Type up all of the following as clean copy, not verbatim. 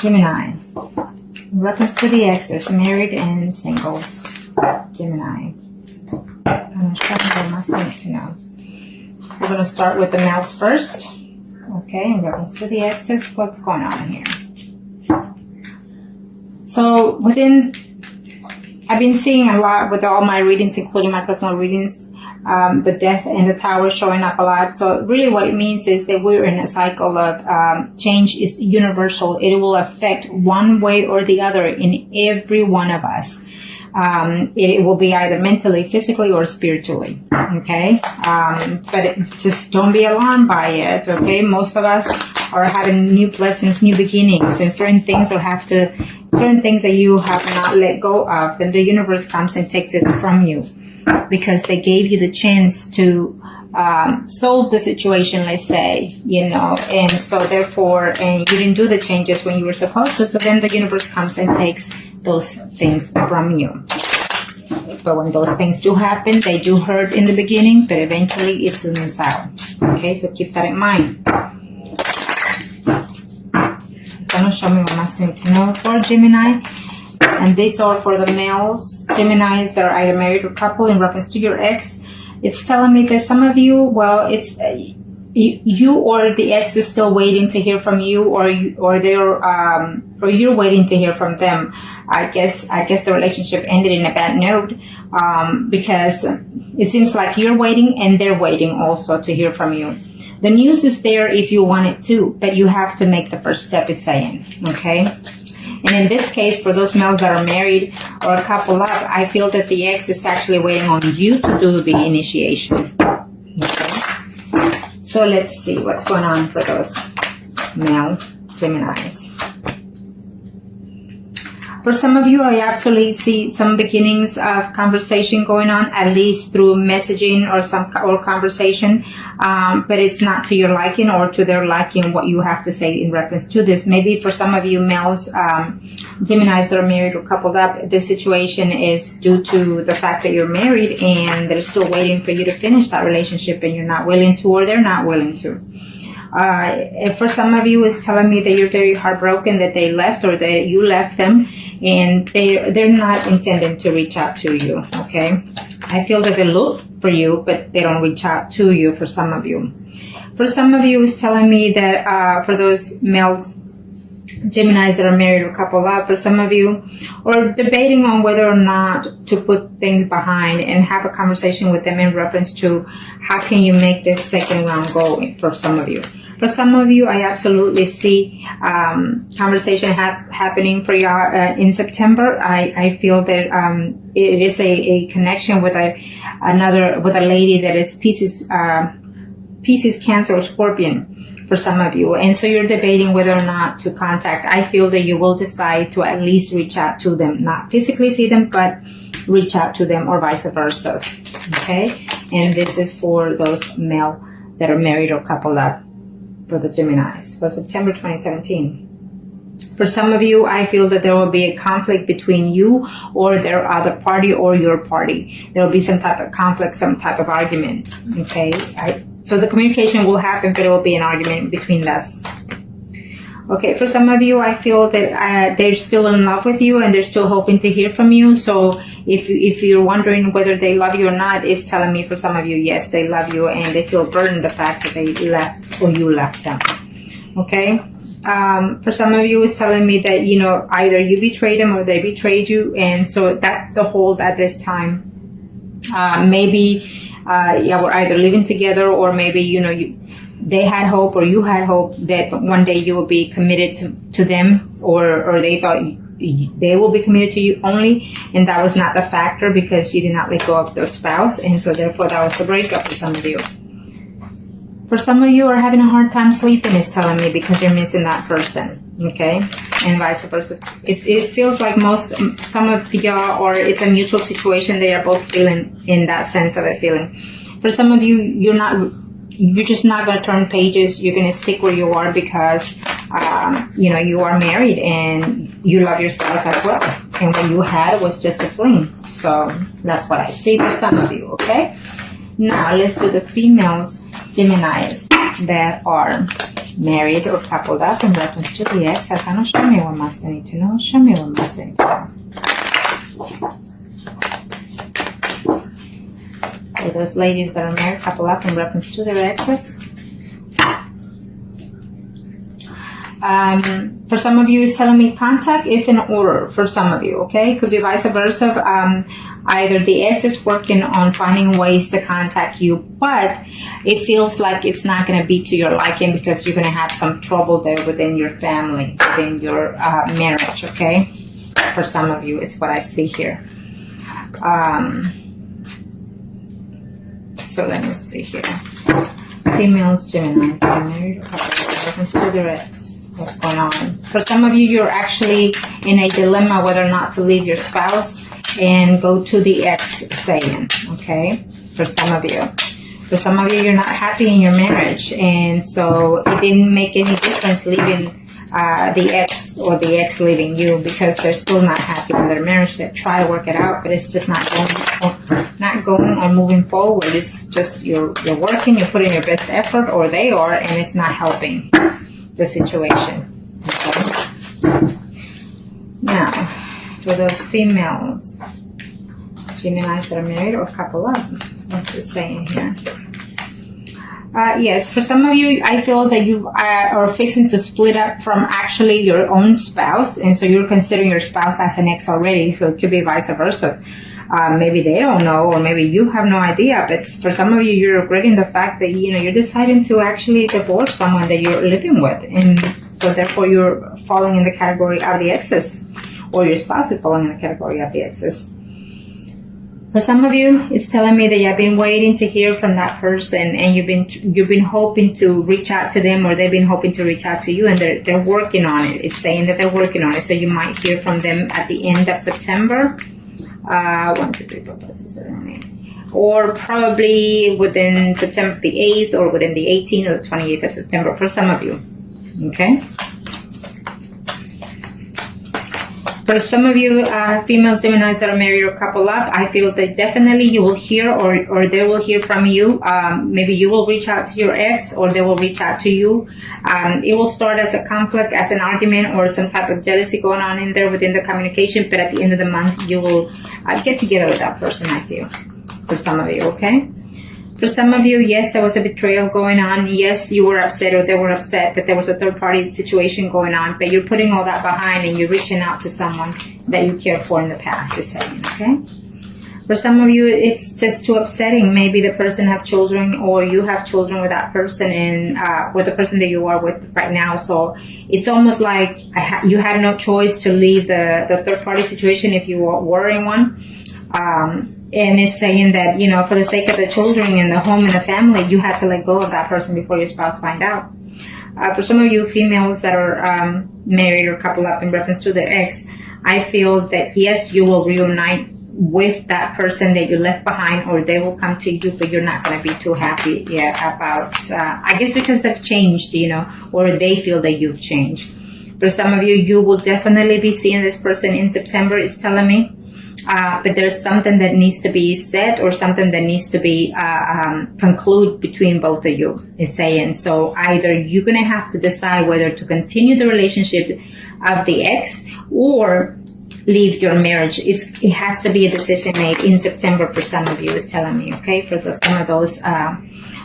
Gemini. In reference to the exes, married and singles. Gemini. I'm showing what I must need to know. We're going to start with the males first. Okay, in reference to the exes, what's going on here? So I've been seeing a lot with all my readings, including my personal readings, the death and the tower showing up a lot. So really what it means is that we're in a cycle of change is universal. It will affect one way or the other in every one of us. It will be either mentally, physically, or spiritually. Okay. But just don't be alarmed by it. Okay. Most of us are having new blessings, new beginnings, and certain things that you have not let go of, then the universe comes and takes it from you because they gave you the chance to solve the situation, let's say, and so therefore, and you didn't do the changes when you were supposed to, so then the universe comes and takes those things from you. But when those things do happen, they do hurt in the beginning, but eventually it smooths out. Okay, so keep that in mind. Gonna show me what I must need to know for Gemini. And these are for the males, Geminis that are either married or couple in reference to your ex. It's telling me that some of you, well, it's you or the ex is still waiting to hear from you, or you're waiting to hear from them. I guess the relationship ended in a bad note because it seems like you're waiting and they're waiting also to hear from you. The news is there if you want it to, but you have to make the first step, it's saying, okay? And in this case, for those males that are married or a couple up, I feel that the ex is actually waiting on you to do the initiation, okay? So let's see what's going on for those male Geminis. For some of you, I absolutely see some beginnings of conversation going on, at least through messaging or conversation, but it's not to your liking or to their liking what you have to say in reference to this. Maybe for some of you males, Geminis that are married or coupled up, this situation is due to the fact that you're married and they're still waiting for you to finish that relationship and you're not willing to, or they're not willing to. For some of you, it's telling me that you're very heartbroken that they left or that you left them, and they're not intending to reach out to you. Okay, I feel that they look for you, but they don't reach out to you. For some of you, it's telling me that for those males, Geminis that are married or coupled up, for some of you, or debating on whether or not to put things behind and have a conversation with them in reference to how can you make this second round go for some of you. For some of you, I absolutely see conversation happening for y'all in September. I feel that it is a connection with a lady that is Pisces, Cancer, or Scorpion. For some of you, and so you're debating whether or not to contact. I feel that you will decide to at least reach out to them, not physically see them, but reach out to them, or vice versa. Okay, and this is for those male that are married or coupled up, for the Geminis for September 2017. For some of you, I feel that there will be a conflict between you or their other party or your party. There will be some type of conflict, some type of argument. Okay, so the communication will happen, but it will be an argument between us. Okay, for some of you, I feel that they're still in love with you and they're still hoping to hear from you. So if you're wondering whether they love you or not, it's telling me for some of you, yes, they love you and they feel burdened the fact that they left or you left them. Okay, for some of you, it's telling me that, either you betrayed them or they betrayed you. And so that's the hold at this time. Maybe we're either living together, or maybe, they had hope or you had hope that one day you will be committed to them, or they thought they will be committed to you only, and that was not the factor because you did not let go of their spouse, and so therefore that was a breakup for some of you. For some of you are having a hard time sleeping, it's telling me, because you're missing that person, okay? And vice versa. It feels like some of y'all, or it's a mutual situation, they are both feeling in that sense of a feeling. For some of you, you're just not going to turn pages. You're going to stick where you are because, you are married and you love your spouse as well. And what you had was just a fling. So that's what I see for some of you, okay? Now let's do the females, Geminis, that are married or coupled up in reference to the ex. Arcana, show me what must they need to know. Show me what must they need to know. For those ladies that are married, coupled up in reference to their exes. For some of you, it's telling me contact is in order for some of you, okay? Could be vice versa. Either the ex is working on finding ways to contact you, but it feels like it's not going to be to your liking because you're going to have some trouble there within your family, within your marriage, okay? For some of you, it's what I see here. So let me see here. Females, Geminis, that are married or coupled to their ex. What's going on? For some of you, you're actually in a dilemma whether or not to leave your spouse and go to the ex saying, okay? For some of you. For some of you, you're not happy in your marriage, and so it didn't make any difference leaving the ex or the ex leaving you because they're still not happy in their marriage. They try to work it out, but it's just not going or moving forward. It's just you're working, you're putting your best effort, or they are, and it's not helping the situation. Okay. Now, for those females, Geminis that are married or couple up, what's it saying here? Yes, for some of you, I feel that you are fixing to split up from actually your own spouse, and so you're considering your spouse as an ex already, so it could be vice versa. Maybe they don't know, or maybe you have no idea, but for some of you, you're regretting the fact that, you're deciding to actually divorce someone that you're living with, and so therefore you're falling in the category of the exes, or your spouse is falling in the category of the exes. For some of you, it's telling me that you've been waiting to hear from that person, and you've been hoping to reach out to them, or they've been hoping to reach out to you, and they're working on it. It's saying that they're working on it, so you might hear from them at the end of September. 1, 2, 3, 4, 5, 6, 7, 8. Or probably within September the 8th, or within the 18th or the 28th of September for some of you. Okay? For some of you females, Geminis that are married or couple up, I feel that definitely you will hear or they will hear from you. Maybe you will reach out to your ex, or they will reach out to you. It will start as a conflict, as an argument, or some type of jealousy going on in there within the communication, but at the end of the month, you will get together with that person, I feel, for some of you, okay? For some of you, yes, there was a betrayal going on. Yes, you were upset, or they were upset that there was a third-party situation going on, but you're putting all that behind and you're reaching out to someone that you cared for in the past, is saying, okay? For some of you, it's just too upsetting. Maybe the person has children, or you have children with that person, and with the person that you are with right now. So it's almost like you had no choice to leave the third-party situation if you were in one. And it's saying that, for the sake of the children and the home and the family, you have to let go of that person before your spouse find out. For some of you females that are married or coupled up in reference to their ex, I feel that, yes, you will reunite with that person that you left behind, or they will come to you, but you're not going to be too happy about, I guess because they've changed, or they feel that you've changed. For some of you, you will definitely be seeing this person in September, it's telling me. But there's something that needs to be said, or something that needs to be conclude between both of you, it's saying. So either you're going to have to decide whether to continue the relationship of the ex or leave your marriage. It has to be a decision made in September for some of you, it's telling me, okay? For some of those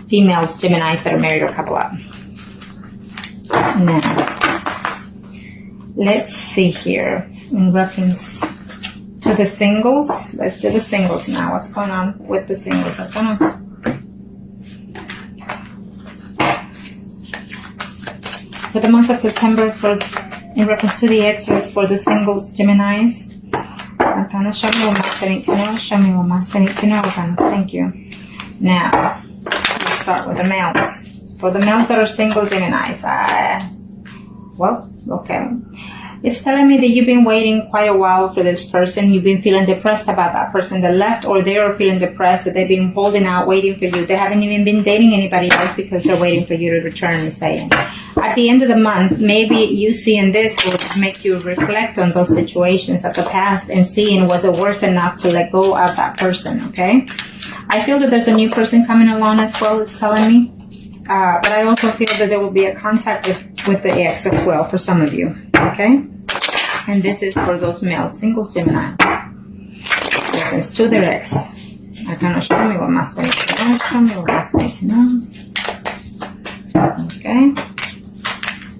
females, Geminis that are married or couple up. Now, let's see here in reference to the singles. Let's do the singles now. What's going on with the singles? For the month of September, in reference to the exes, for the singles, Geminis, show me what must I need to know. Show me what must I need to know. Thank you. Now, let's start with the males. For the males that are single, Geminis, okay. It's telling me that you've been waiting quite a while for this person. You've been feeling depressed about that person that left, or they are feeling depressed that they've been holding out, waiting for you. They haven't even been dating anybody else because they're waiting for you to return and say. At the end of the month, maybe you seeing this will make you reflect on those situations of the past and seeing was it worth enough to let go of that person, okay? I feel that there's a new person coming along as well, it's telling me. But I also feel that there will be a contact with the ex as well for some of you. Okay? And this is for those males, singles, Gemini. Reference to their ex. I cannot show me what must they know. Show me what must they know. Okay.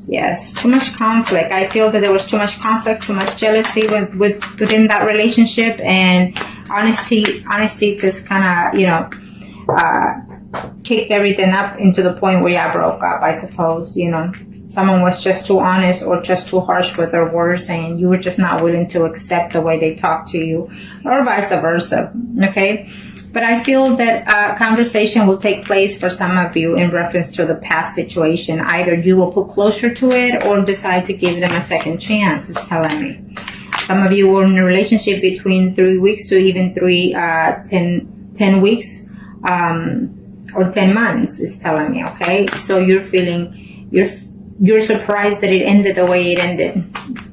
Yes, too much conflict. I feel that there was too much conflict, too much jealousy within that relationship, and honesty just kind of, kicked everything up into the point where y'all broke up, I suppose. Someone was just too honest or just too harsh with their words, and you were just not willing to accept the way they talk to you, or vice versa. Okay? But I feel that a conversation will take place for some of you in reference to the past situation. Either you will put closure to it or decide to give them a second chance, it's telling me. Some of you were in a relationship between 3 weeks to even 10 weeks or 10 months, it's telling me, okay? So you're surprised that it ended the way it ended,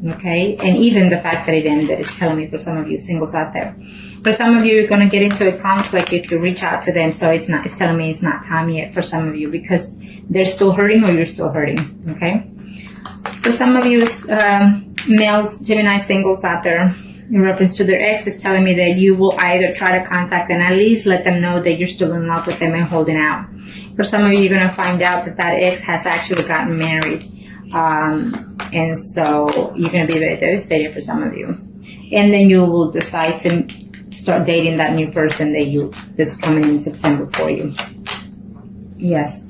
okay? And even the fact that it ended is telling me for some of you singles out there. For some of you, you're going to get into a conflict if you reach out to them. So it's telling me it's not time yet for some of you because they're still hurting or you're still hurting. Okay. For some of you, males, Gemini singles out there, in reference to their ex, it's telling me that you will either try to contact them, at least let them know that you're still in love with them and holding out. For some of you, you're going to find out that ex has actually gotten married. And so you're going to be very devastated for some of you. And then you will decide to start dating that new person that's coming in September for you. Yes.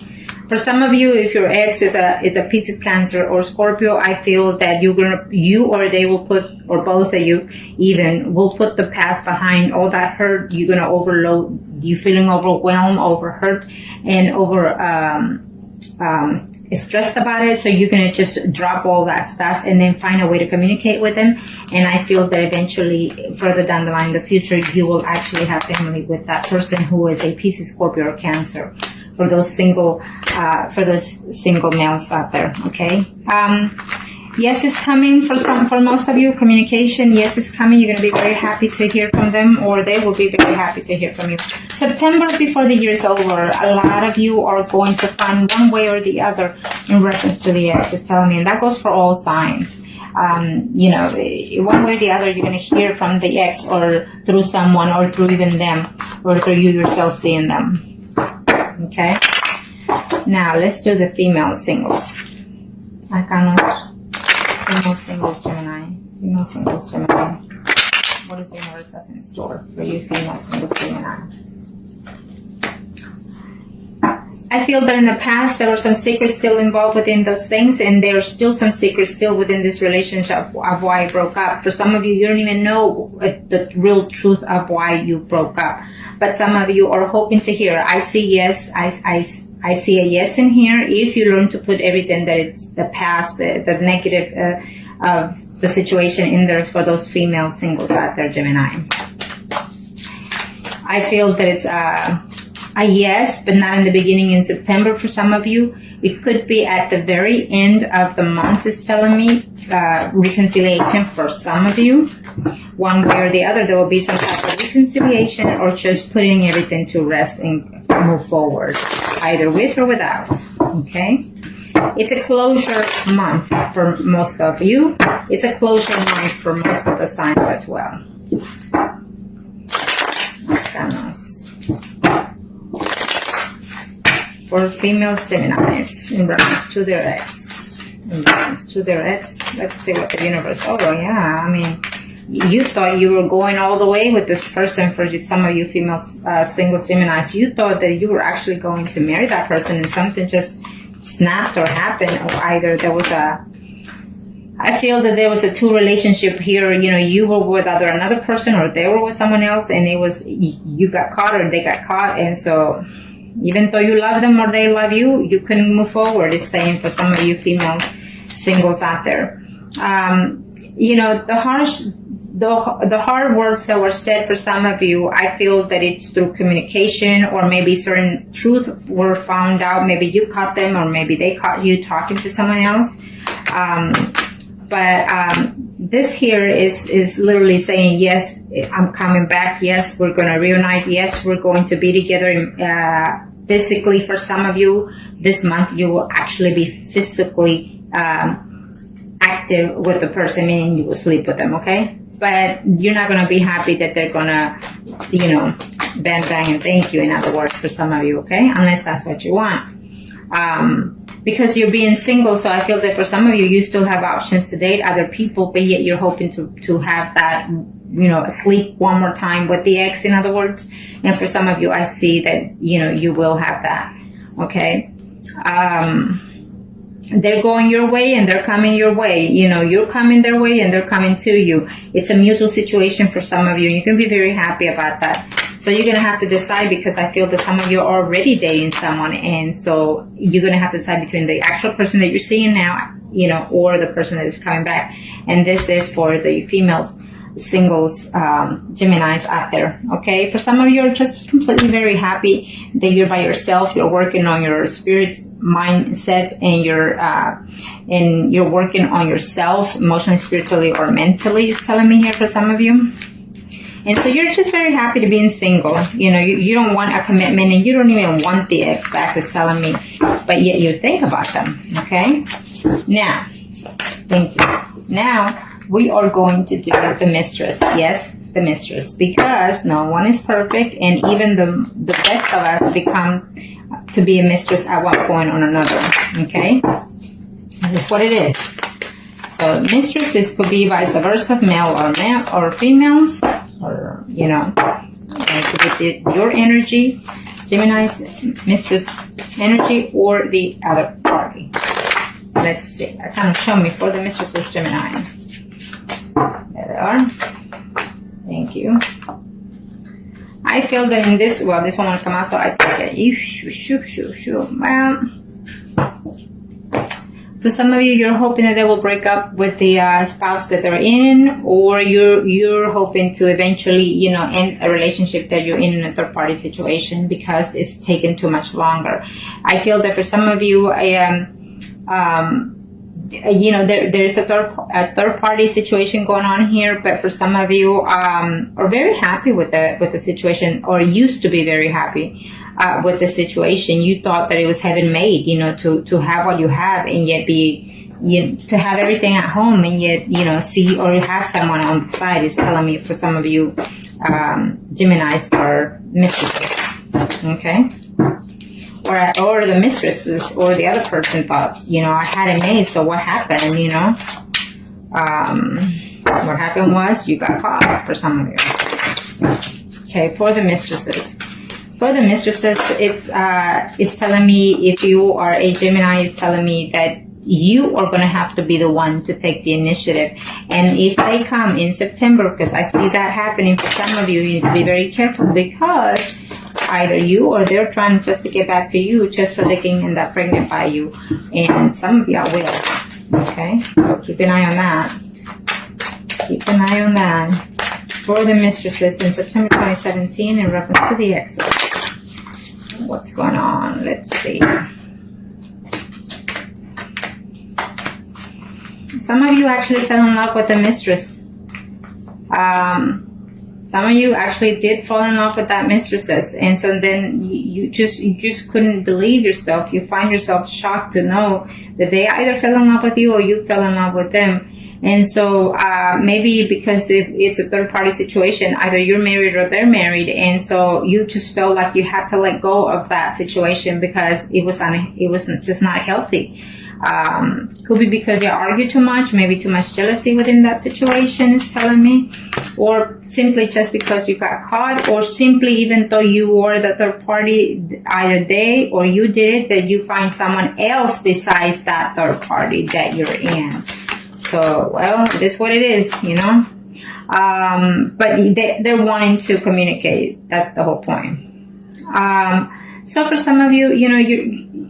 For some of you, if your ex is a Pisces, Cancer, or Scorpio, I feel that you or they will put, or both of you even, will put the past behind. All that hurt, you're gonna overload. You feeling overwhelmed, overhurt, and stressed about it, so you're going to just drop all that stuff and then find a way to communicate with them. And I feel that eventually, further down the line in the future, you will actually have family with that person who is a Pisces, Scorpio, or Cancer. For those single males out there, okay? Yes, it's coming for most of you. Communication, yes, it's coming. You're going to be very happy to hear from them, or they will be very happy to hear from you. September, before the year is over, a lot of you are going to find one way or the other in reference to the ex, it's telling me, and that goes for all signs. One way or the other, you're going to hear from the ex, or through someone, or through even them, or through you yourself seeing them. Okay? Now, let's do the female singles. Female singles, Gemini. Female singles, Gemini. What is the universe has in store for you, female singles, Gemini? I feel that in the past there were some secrets still involved within those things, and there are still some secrets still within this relationship of why it broke up. For some of you, you don't even know the real truth of why you broke up. But some of you are hoping to hear. I see yes. I see a yes in here if you learn to put everything that it's the past, the negative of the situation in there for those female singles out there, Gemini. I feel that it's a yes, but not in the beginning in September for some of you. It could be at the very end of the month, it's telling me. Reconciliation for some of you. One way or the other, there will be some type of reconciliation, or just putting everything to rest and move forward, either with or without. Okay? It's a closure month for most of you. It's a closure month for most of the signs as well. For female Geminis in reference to their ex. In reference to their ex, let's see what the universe. Oh yeah, I mean, you thought you were going all the way with this person. For some of you female single Geminis, you thought that you were actually going to marry that person, and something just snapped or happened, or either there was I feel that there was a two relationship here. You were with either another person, or they were with someone else, and it was you got caught or they got caught, and so even though you love them or they love you, you couldn't move forward. It's saying for some of you female singles out there. The hard words that were said for some of you, I feel that it's through communication, or maybe certain truth were found out. Maybe you caught them, or maybe they caught you talking to someone else. But this here is literally saying, yes, I'm coming back. Yes, we're going to reunite. Yes, we're going to be together physically, for some of you, this month you will actually be physically active with the person, meaning you will sleep with them, okay? But you're not going to be happy that they're going to, bang, bang, and thank you, in other words, for some of you, okay? Unless that's what you want. Because you're being single, so I feel that for some of you, you still have options to date other people, but yet you're hoping to have that, sleep one more time with the ex, in other words. And for some of you, I see that, you will have that, okay? They're going your way and they're coming your way. You're coming their way and they're coming to you. It's a mutual situation for some of you. You can be very happy about that. So you're going to have to decide, because I feel that some of you are already dating someone. And so you're going to have to decide between the actual person that you're seeing now, or the person that is coming back. And this is for the females, singles, Geminis out there. Okay. For some of you are just completely very happy that you're by yourself. You're working on your spirit mindset, and you're working on yourself emotionally, spiritually, or mentally, it's telling me here for some of you. And so you're just very happy to be single. You don't want a commitment, and you don't even want the ex back, is telling me. But yet you think about them. Okay. Now, thank you. Now, we are going to do the mistress. Yes, the mistress. Because no one is perfect, and even the best of us become to be a mistress at one point or another. Okay? That's what it is. So mistresses could be vice versa, male or females, or, it could be your energy, Gemini's mistress energy, or the other party. Let's see. Kind of show me for the mistresses, Gemini. There they are. Thank you. I feel that in this, this one will come out, so I take it. Well, for some of you, you're hoping that they will break up with the spouse that they're in, or you're hoping to eventually, end a relationship that you're in a third-party situation because it's taken too much longer. I feel that for some of you, there's a third-party situation going on here, but for some of you, are very happy with the situation, or used to be very happy with the situation. You thought that it was heaven made, to have what you have, and yet to have everything at home, and yet, see or have someone on the side, is telling me for some of you, Geminis are mistresses, okay? Or the mistresses, or the other person thought, I had it made, so what happened, what happened was you got caught, for some of you. Okay, for the mistresses. For the mistresses, it's telling me, if you are a Gemini, it's telling me that you are going to have to be the one to take the initiative. And if they come in September, because I see that happening for some of you, you need to be very careful, because either you or they're trying just to get back to you just so they can end up pregnant by you. And some of y'all will. Okay? So keep an eye on that. Keep an eye on that. For the mistresses in September 2017 in reference to the exit. What's going on? Let's see. Some of you actually fell in love with the mistress. Some of you actually did fall in love with that mistresses, and so then you just couldn't believe yourself. You find yourself shocked to know that they either fell in love with you or you fell in love with them. And so maybe because it's a third party situation, either you're married or they're married, and so you just felt like you had to let go of that situation because it was just not healthy. Could be because you argue too much, maybe too much jealousy within that situation, is telling me, or simply just because you got caught, or simply even though you were the third party, either they or you did it, that you find someone else besides that third party that you're in. So, well, that's what it is, but they're wanting to communicate. That's the whole point. So for some of you,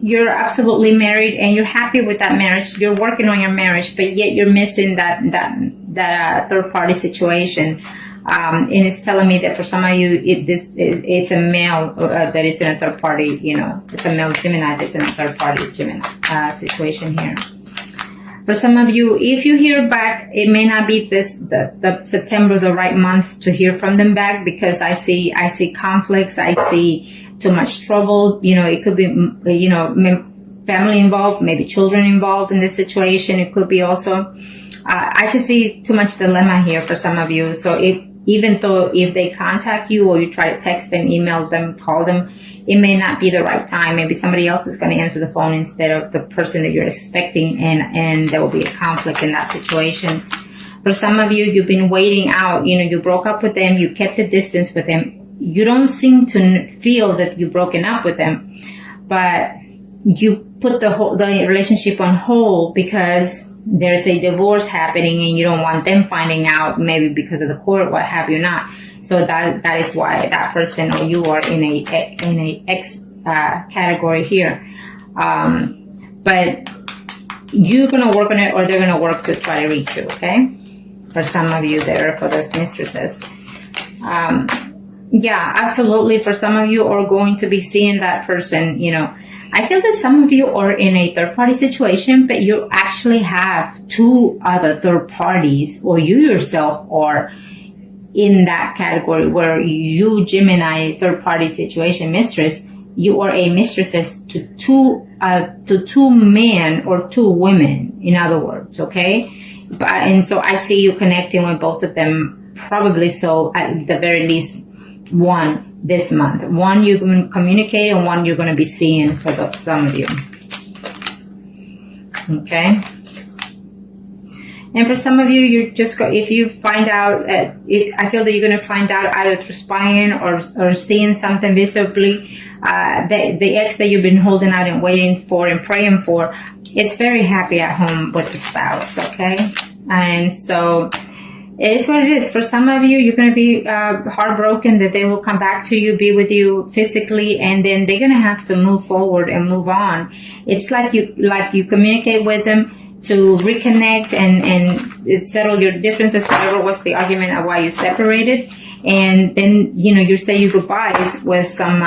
you're absolutely married and you're happy with that marriage. You're working on your marriage, but yet you're missing that third party situation. And it's telling me that for some of you, it's a male that it's in a third party. It's a male Gemini that's in a third party Gemini situation here. For some of you, if you hear back, it may not be the September, the right month to hear from them back, because I see conflicts. I see too much trouble. It could be, family involved, maybe children involved in this situation. It could be also, I just see too much dilemma here for some of you. So even though if they contact you or you try to text them, email them, call them, it may not be the right time. Maybe somebody else is going to answer the phone instead of the person that you're expecting, and there will be a conflict in that situation. For some of you, you've been waiting out. You broke up with them, you kept a distance with them. You don't seem to feel that you've broken up with them, but you put the relationship on hold because there's a divorce happening and you don't want them finding out, maybe because of the court, what have you not. So that is why that person or you are in a X category here. But you're gonna work on it, or they're gonna work to try to reach you. Okay, for some of you there, for those mistresses. Yeah, absolutely. For some of you are going to be seeing that person. I feel that some of you are in a third-party situation, but you actually have two other third parties, or you yourself are in that category where you, Gemini, third-party situation mistress, you are a mistress to two men or two women, in other words, okay? And so I see you connecting with both of them, probably so at the very least one this month. One you're going to communicate, and one you're going to be seeing for some of you. Okay. And for some of you, you're just if you find out, I feel that you're going to find out either through spying or seeing something visibly. The ex that you've been holding out and waiting for and praying for, it's very happy at home with the spouse. Okay. And so it is what it is. For some of you, you're going to be heartbroken that they will come back to you, be with you physically, and then they're going to have to move forward and move on. It's like you communicate with them to reconnect and settle your differences, whatever was the argument of why you separated, and then you say your goodbyes with some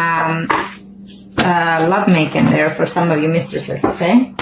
love making there for some of you mistresses. Okay.